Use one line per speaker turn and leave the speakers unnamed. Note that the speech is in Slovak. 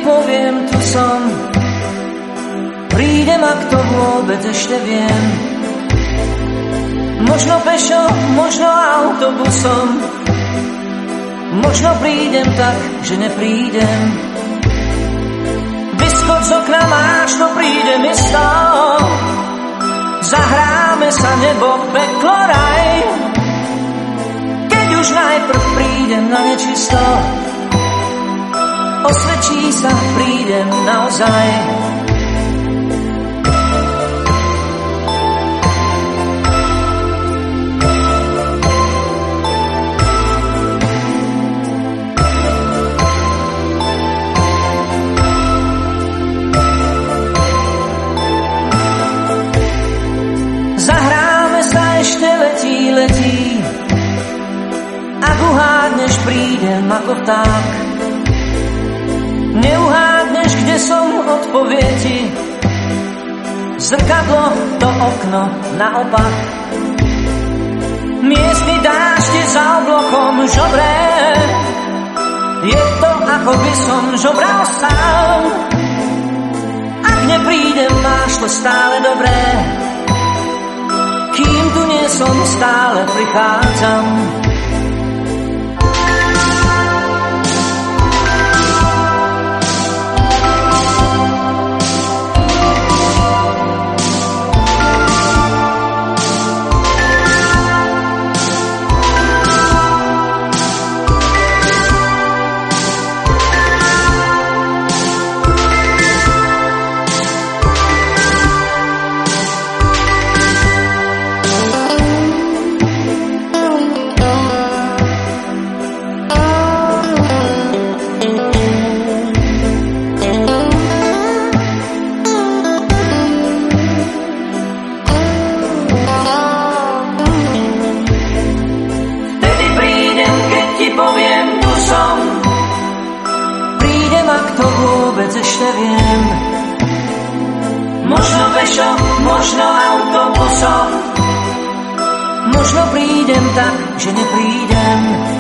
poviem, tu som. Prídem, ak to vôbec ešte viem. Možno pešo, možno autobusom. Možno prídem tak, že neprídem. Vyskoč z okna, máš to, prídem isto. Zahráme sa nebo, peklo, raj. Keď už najprv prídem na nečisto, osvedčí sa, prídem naozaj. Zahráme sa, ešte letí. Ak uhádneš, prídem ako vták. Neuhádneš, kde som, odpovie ti zrkadlo, to okno naopak. Miestny dážď je za oblokom žobré. Je to, ako by som žobral sám. Ak neprídem, máš to stále dobré. Kým tu nie som, stále prichádzam. Ešte viem. Možno pešo, možno autobusom. Možno prídem tak, že neprídem.